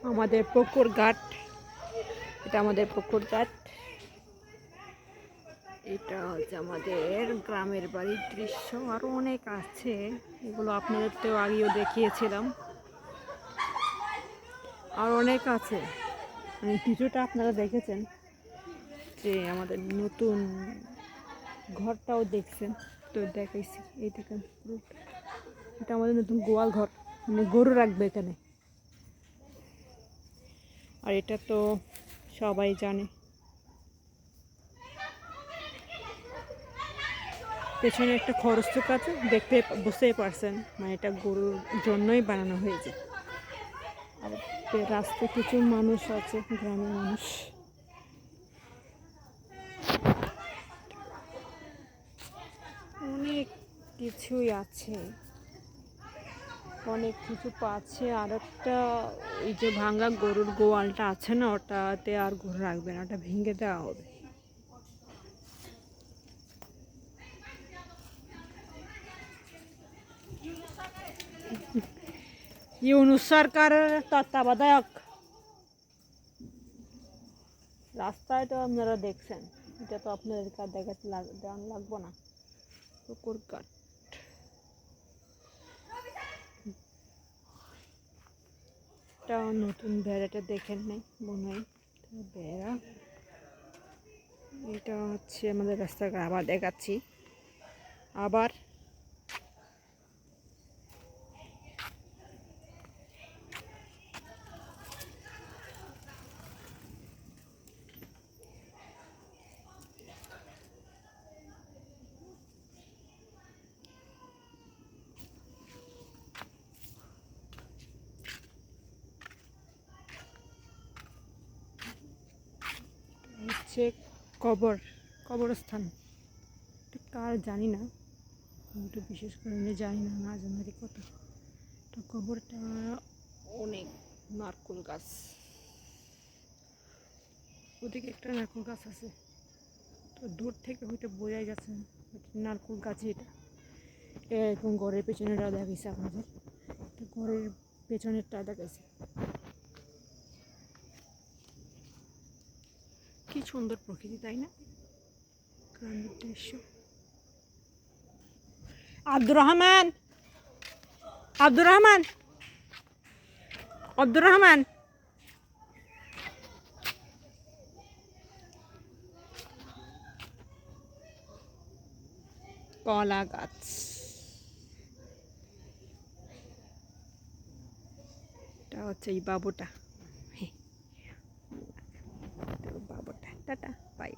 আমাদের পুকুর ঘাট, এটা আমাদের পুকুর ঘাট। এটা হচ্ছে আমাদের গ্রামের বাড়ির দৃশ্য। আরো অনেক আছে, এগুলো আপনাদের তো আগেও দেখিয়েছিলাম। আর অনেক আছে, মানে কিছুটা আপনারা দেখেছেন, যে আমাদের নতুন ঘরটাও দেখছেন, তো দেখাইছি। এই দেখেন, এটা আমাদের নতুন গোয়াল ঘর, মানে গরু রাখবে এখানে। আর এটা তো সবাই জানে। পেছনে একটা খরস্রোতা আছে, দেখতে বুঝতেই পারছেন, মানে এটা গরুর জন্যই বানানো হয়েছে। আর রাস্তায় কিছু মানুষ আছে, গ্রামের মানুষ। অনেক কিছুই আছে, অনেক কিছু পাচ্ছে। আর একটা এই যে ভাঙা গরুর গোয়ালটা আছে না, ওটাতে আর গরু রাখবে না, ওটা ভেঙে দেওয়া হবে। ইউনূস সরকারের তত্ত্বাবধায়ক। রাস্তায় তো আপনারা দেখছেন, এটা তো আপনাদেরকে আর দেখাতে দেওয়ান লাগবো না। পুকুর ঘাট, এটা নতুন বেড়াটা দেখেন নাই মনে হয়, বেড়া। এটা হচ্ছে আমাদের রাস্তাঘাট, আবার দেখাচ্ছি। আবার হচ্ছে কবরস্থান, কার জানি না, তো বিশেষ করে আমি জানি না, না জানারই কথা। তো কবরটা অনেক নারকেল গাছ, ওদিকে একটা নারকেল গাছ আছে, তো দূর থেকে হয়তো বোঝাই যাচ্ছে না নারকেল গাছই এটা। এরকম ঘরের পেছনেটা দেখাইছে আপনাদের, তো ঘরের পেছনেরটা দেখাইছে। কি সুন্দর প্রকৃতি, তাই না? গ্রামের দৃশ্য। আব্দুর রহমান, আব্দুর রহমান, আব্দুর রহমান, কলা গাছ। এটা হচ্ছে এই বাবুটা, বাবুটা। Ta ta, by.